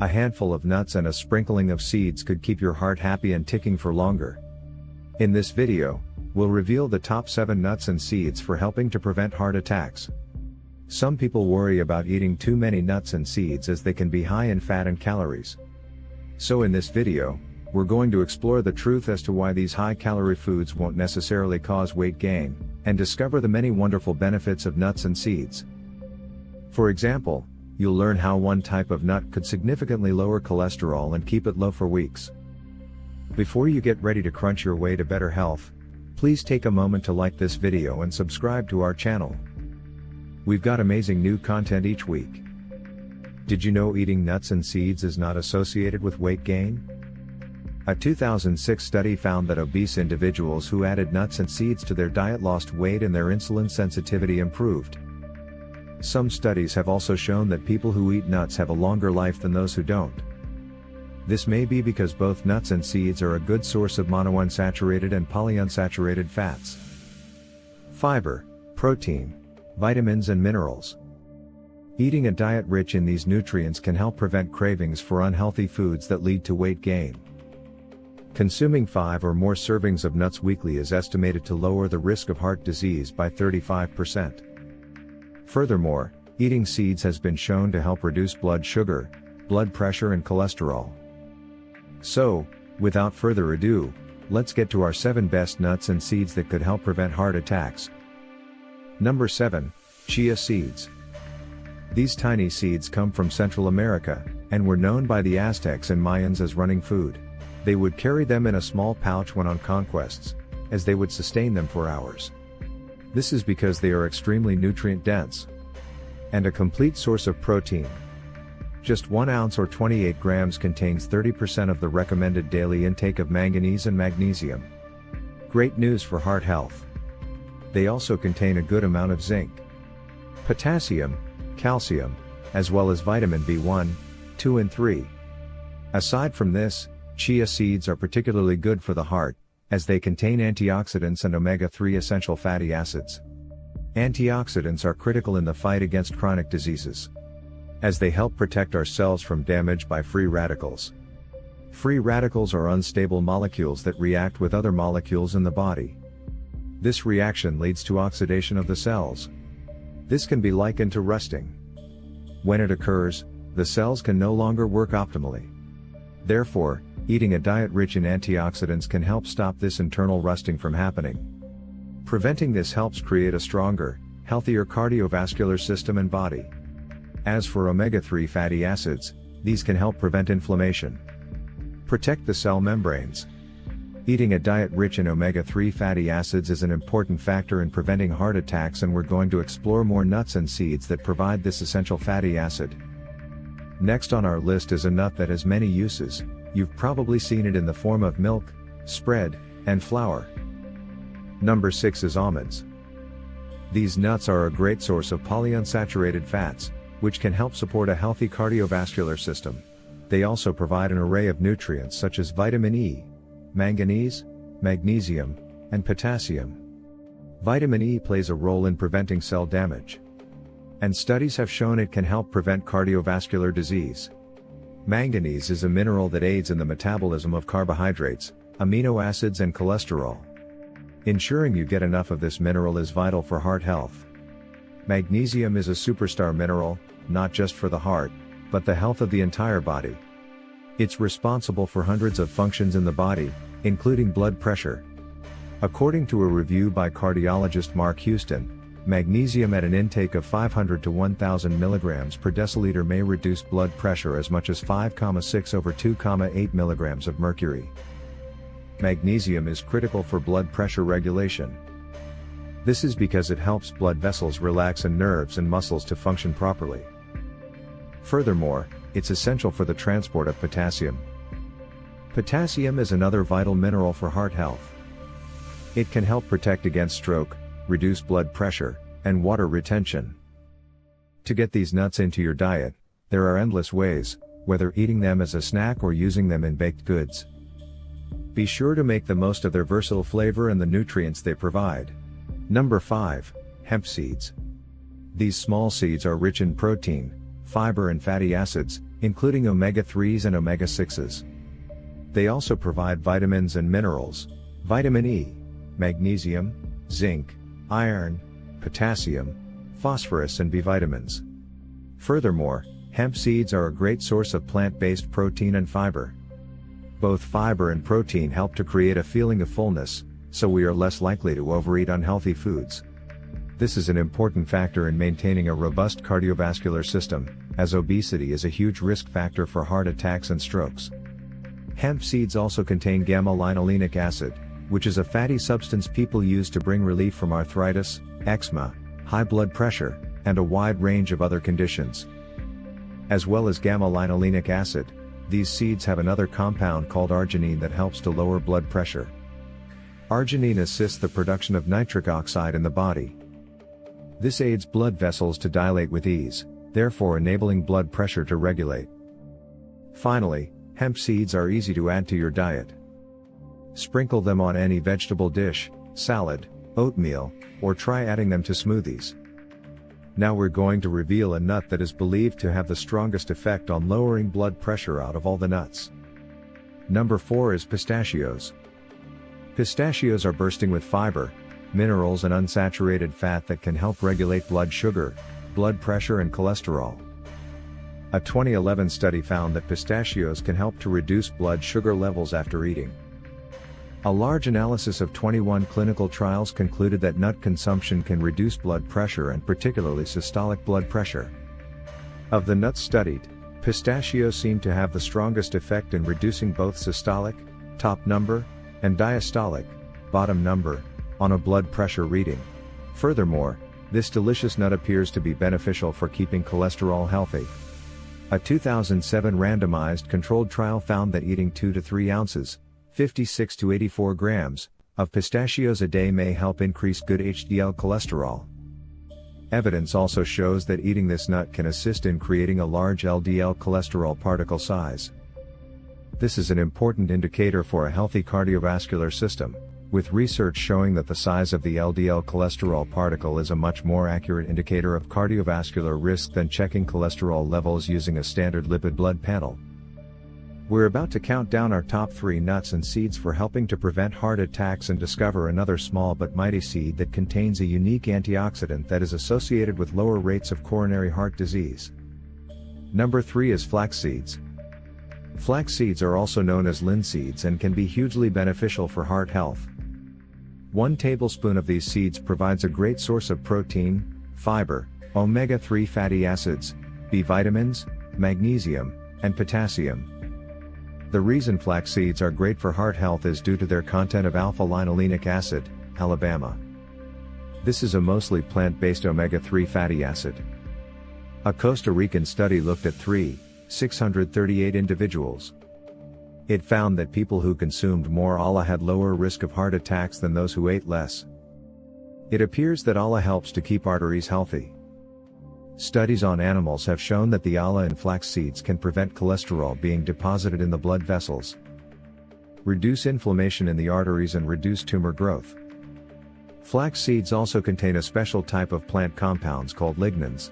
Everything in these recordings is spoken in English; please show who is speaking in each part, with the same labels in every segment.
Speaker 1: A handful of nuts and a sprinkling of seeds could keep your heart happy and ticking for longer. In this video, we'll reveal the top 7 nuts and seeds for helping to prevent heart attacks. Some people worry about eating too many nuts and seeds as they can be high in fat and calories. So in this video, we're going to explore the truth as to why these high-calorie foods won't necessarily cause weight gain, and discover the many wonderful benefits of nuts and seeds. For example, you'll learn how one type of nut could significantly lower cholesterol and keep it low for weeks. Before you get ready to crunch your way to better health, please take a moment to like this video and subscribe to our channel. We've got amazing new content each week. Did you know eating nuts and seeds is not associated with weight gain? A 2006 study found that obese individuals who added nuts and seeds to their diet lost weight and their insulin sensitivity improved. Some studies have also shown that people who eat nuts have a longer life than those who don't. This may be because both nuts and seeds are a good source of monounsaturated and polyunsaturated fats, fiber, protein, vitamins and minerals. Eating a diet rich in these nutrients can help prevent cravings for unhealthy foods that lead to weight gain. Consuming 5 or more servings of nuts weekly is estimated to lower the risk of heart disease by 35%. Furthermore, eating seeds has been shown to help reduce blood sugar, blood pressure and cholesterol. So, without further ado, let's get to our 7 best nuts and seeds that could help prevent heart attacks. Number 7. Chia seeds. These tiny seeds come from Central America, and were known by the Aztecs and Mayans as running food. They would carry them in a small pouch when on conquests, as they would sustain them for hours. This is because they are extremely nutrient-dense and a complete source of protein. Just 1 ounce or 28 grams contains 30% of the recommended daily intake of manganese and magnesium. Great news for heart health. They also contain a good amount of zinc, potassium, calcium, as well as vitamin B1, 2 and 3. Aside from this, chia seeds are particularly good for the heart, as they contain antioxidants and omega-3 essential fatty acids. Antioxidants are critical in the fight against chronic diseases, as they help protect our cells from damage by free radicals. Free radicals are unstable molecules that react with other molecules in the body. This reaction leads to oxidation of the cells. This can be likened to rusting. When it occurs, the cells can no longer work optimally. Therefore, eating a diet rich in antioxidants can help stop this internal rusting from happening. Preventing this helps create a stronger, healthier cardiovascular system and body. As for omega-3 fatty acids, these can help prevent inflammation, protect the cell membranes. Eating a diet rich in omega-3 fatty acids is an important factor in preventing heart attacks, and we're going to explore more nuts and seeds that provide this essential fatty acid. Next on our list is a nut that has many uses. You've probably seen it in the form of milk, spread, and flour. Number 6 is almonds. These nuts are a great source of polyunsaturated fats, which can help support a healthy cardiovascular system. They also provide an array of nutrients such as vitamin E, manganese, magnesium, and potassium. Vitamin E plays a role in preventing cell damage, and studies have shown it can help prevent cardiovascular disease. Manganese is a mineral that aids in the metabolism of carbohydrates, amino acids and cholesterol. Ensuring you get enough of this mineral is vital for heart health. Magnesium is a superstar mineral, not just for the heart, but the health of the entire body. It's responsible for hundreds of functions in the body, including blood pressure. According to a review by cardiologist Mark Houston, magnesium at an intake of 500 to 1000 milligrams per deciliter may reduce blood pressure as much as 5,6 over 2,8 milligrams of mercury. Magnesium is critical for blood pressure regulation. This is because it helps blood vessels relax and nerves and muscles to function properly. Furthermore, it's essential for the transport of potassium. Potassium is another vital mineral for heart health. It can help protect against stroke, reduce blood pressure, and water retention. To get these nuts into your diet, there are endless ways, whether eating them as a snack or using them in baked goods. Be sure to make the most of their versatile flavor and the nutrients they provide. Number 5. Hemp seeds. These small seeds are rich in protein, fiber and fatty acids, including omega-3s and omega-6s. They also provide vitamins and minerals, vitamin E, magnesium, zinc, iron, potassium, phosphorus and B vitamins. Furthermore, hemp seeds are a great source of plant-based protein and fiber. Both fiber and protein help to create a feeling of fullness, so we are less likely to overeat unhealthy foods. This is an important factor in maintaining a robust cardiovascular system, as obesity is a huge risk factor for heart attacks and strokes. Hemp seeds also contain gamma-linolenic acid, which is a fatty substance people use to bring relief from arthritis, eczema, high blood pressure, and a wide range of other conditions. As well as gamma-linolenic acid, these seeds have another compound called arginine that helps to lower blood pressure. Arginine assists the production of nitric oxide in the body. This aids blood vessels to dilate with ease, therefore enabling blood pressure to regulate. Finally, hemp seeds are easy to add to your diet. Sprinkle them on any vegetable dish, salad, oatmeal, or try adding them to smoothies. Now we're going to reveal a nut that is believed to have the strongest effect on lowering blood pressure out of all the nuts. Number 4 is pistachios. Pistachios are bursting with fiber, minerals and unsaturated fat that can help regulate blood sugar, blood pressure and cholesterol. A 2011 study found that pistachios can help to reduce blood sugar levels after eating. A large analysis of 21 clinical trials concluded that nut consumption can reduce blood pressure and particularly systolic blood pressure. Of the nuts studied, pistachios seem to have the strongest effect in reducing both systolic, top number, and diastolic, bottom number, on a blood pressure reading. Furthermore, this delicious nut appears to be beneficial for keeping cholesterol healthy. A 2007 randomized controlled trial found that eating 2 to 3 ounces, 56 to 84 grams, of pistachios a day may help increase good HDL cholesterol. Evidence also shows that eating this nut can assist in creating a large LDL cholesterol particle size. This is an important indicator for a healthy cardiovascular system, with research showing that the size of the LDL cholesterol particle is a much more accurate indicator of cardiovascular risk than checking cholesterol levels using a standard lipid blood panel. We're about to count down our top 3 nuts and seeds for helping to prevent heart attacks and discover another small but mighty seed that contains a unique antioxidant that is associated with lower rates of coronary heart disease. Number 3 is flax seeds. Flax seeds are also known as linseeds and can be hugely beneficial for heart health. 1 tablespoon of these seeds provides a great source of protein, fiber, omega-3 fatty acids, B vitamins, magnesium, and potassium. The reason flax seeds are great for heart health is due to their content of alpha-linolenic acid, Alabama. This is a mostly plant-based omega-3 fatty acid. A Costa Rican study looked at 638 individuals. It found that people who consumed more ALA had lower risk of heart attacks than those who ate less. It appears that ALA helps to keep arteries healthy. Studies on animals have shown that the ALA in flax seeds can prevent cholesterol being deposited in the blood vessels, reduce inflammation in the arteries and reduce tumor growth. Flax seeds also contain a special type of plant compounds called lignans.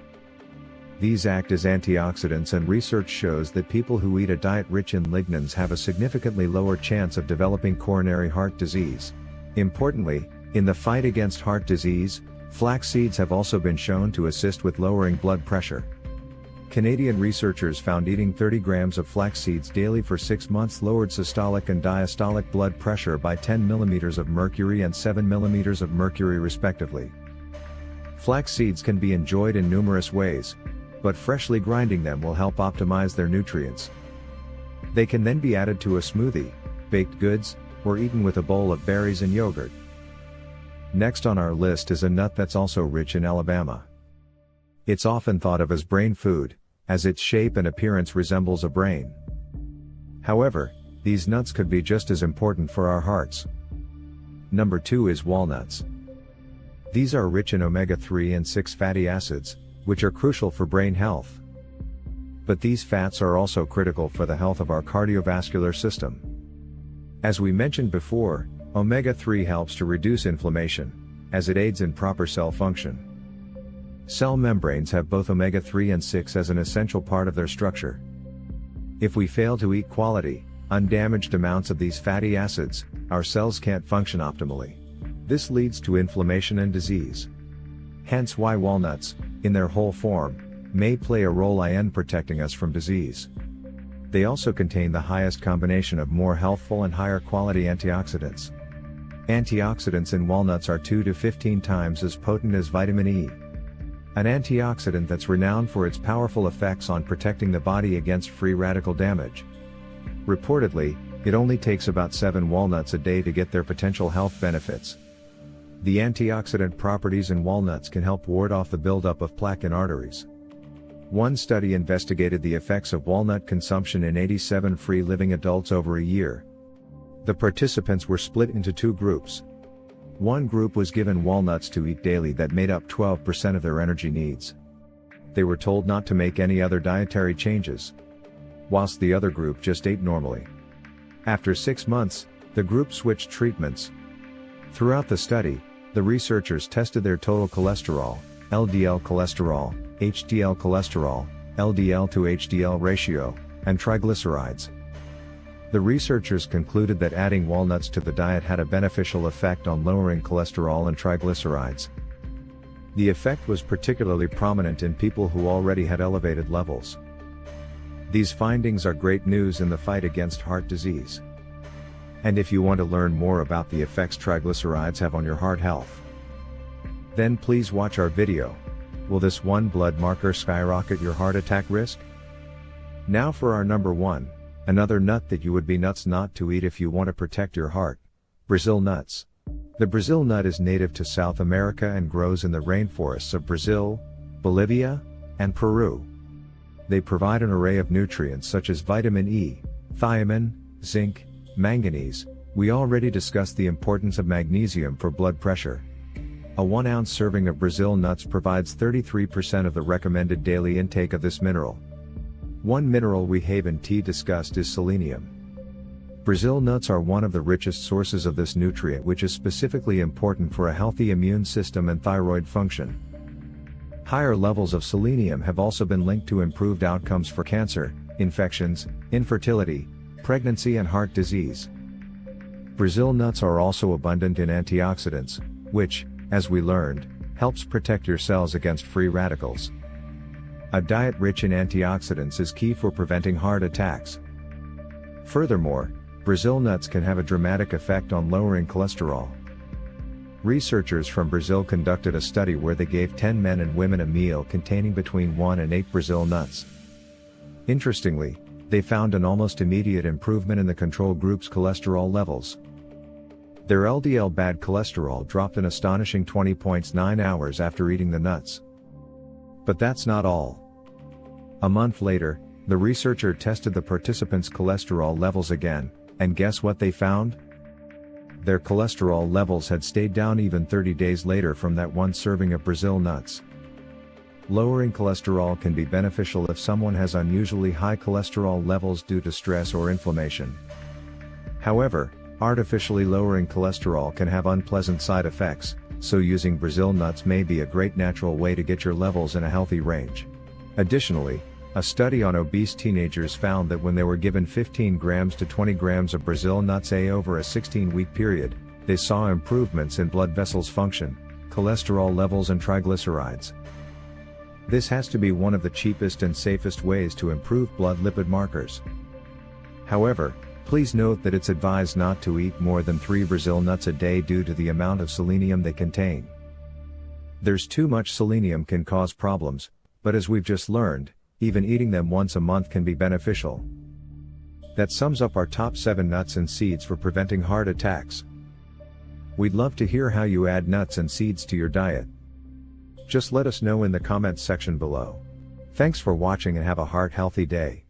Speaker 1: These act as antioxidants and research shows that people who eat a diet rich in lignans have a significantly lower chance of developing coronary heart disease. Importantly, in the fight against heart disease, flax seeds have also been shown to assist with lowering blood pressure. Canadian researchers found eating 30 grams of flax seeds daily for 6 months lowered systolic and diastolic blood pressure by 10 millimeters of mercury and 7 millimeters of mercury respectively. Flax seeds can be enjoyed in numerous ways, but freshly grinding them will help optimize their nutrients. They can then be added to a smoothie, baked goods, or eaten with a bowl of berries and yogurt. Next on our list is a nut that's also rich in Alabama. It's often thought of as brain food, as its shape and appearance resembles a brain. However, these nuts could be just as important for our hearts. Number 2 is walnuts. These are rich in omega-3 and 6 fatty acids, which are crucial for brain health. But these fats are also critical for the health of our cardiovascular system. As we mentioned before, omega-3 helps to reduce inflammation, as it aids in proper cell function. Cell membranes have both omega-3 and 6 as an essential part of their structure. If we fail to eat quality, undamaged amounts of these fatty acids, our cells can't function optimally. This leads to inflammation and disease. Hence why walnuts, in their whole form, may play a role in protecting us from disease. They also contain the highest combination of more healthful and higher quality antioxidants. Antioxidants in walnuts are 2 to 15 times as potent as vitamin E. An antioxidant that's renowned for its powerful effects on protecting the body against free radical damage. Reportedly, it only takes about 7 walnuts a day to get their potential health benefits. The antioxidant properties in walnuts can help ward off the buildup of plaque in arteries. One study investigated the effects of walnut consumption in 87 free-living adults over a year. The participants were split into 2 groups. One group was given walnuts to eat daily that made up 12% of their energy needs. They were told not to make any other dietary changes, whilst the other group just ate normally. After 6 months, the group switched treatments. Throughout the study, the researchers tested their total cholesterol, LDL cholesterol, HDL cholesterol, LDL to HDL ratio, and triglycerides. The researchers concluded that adding walnuts to the diet had a beneficial effect on lowering cholesterol and triglycerides. The effect was particularly prominent in people who already had elevated levels. These findings are great news in the fight against heart disease. And if you want to learn more about the effects triglycerides have on your heart health, then please watch our video. Will this one blood marker skyrocket your heart attack risk? Now for our number 1. Another nut that you would be nuts not to eat if you want to protect your heart. Brazil nuts. The Brazil nut is native to South America and grows in the rainforests of Brazil, Bolivia, and Peru. They provide an array of nutrients such as vitamin E, thiamine, zinc, manganese. We already discussed the importance of magnesium for blood pressure. A 1-ounce serving of Brazil nuts provides 33% of the recommended daily intake of this mineral. One mineral we haven't discussed is selenium. Brazil nuts are one of the richest sources of this nutrient, which is specifically important for a healthy immune system and thyroid function. Higher levels of selenium have also been linked to improved outcomes for cancer, infections, infertility, pregnancy and heart disease. Brazil nuts are also abundant in antioxidants, which, as we learned, helps protect your cells against free radicals. A diet rich in antioxidants is key for preventing heart attacks. Furthermore, Brazil nuts can have a dramatic effect on lowering cholesterol. Researchers from Brazil conducted a study where they gave 10 men and women a meal containing between 1 and 8 Brazil nuts. Interestingly, they found an almost immediate improvement in the control group's cholesterol levels. Their LDL bad cholesterol dropped an astonishing 20.9 hours after eating the nuts. But that's not all. A month later, the researcher tested the participants' cholesterol levels again, and guess what they found? Their cholesterol levels had stayed down even 30 days later from that one serving of Brazil nuts. Lowering cholesterol can be beneficial if someone has unusually high cholesterol levels due to stress or inflammation. However, artificially lowering cholesterol can have unpleasant side effects, so using Brazil nuts may be a great natural way to get your levels in a healthy range. Additionally, a study on obese teenagers found that when they were given 15 grams to 20 grams of Brazil nuts over a 16-week period, they saw improvements in blood vessels function, cholesterol levels and triglycerides. This has to be one of the cheapest and safest ways to improve blood lipid markers. However, please note that it's advised not to eat more than 3 Brazil nuts a day due to the amount of selenium they contain. There's too much selenium can cause problems, but as we've just learned, even eating them once a month can be beneficial. That sums up our top 7 nuts and seeds for preventing heart attacks. We'd love to hear how you add nuts and seeds to your diet. Just let us know in the comments section below. Thanks for watching and have a heart-healthy day.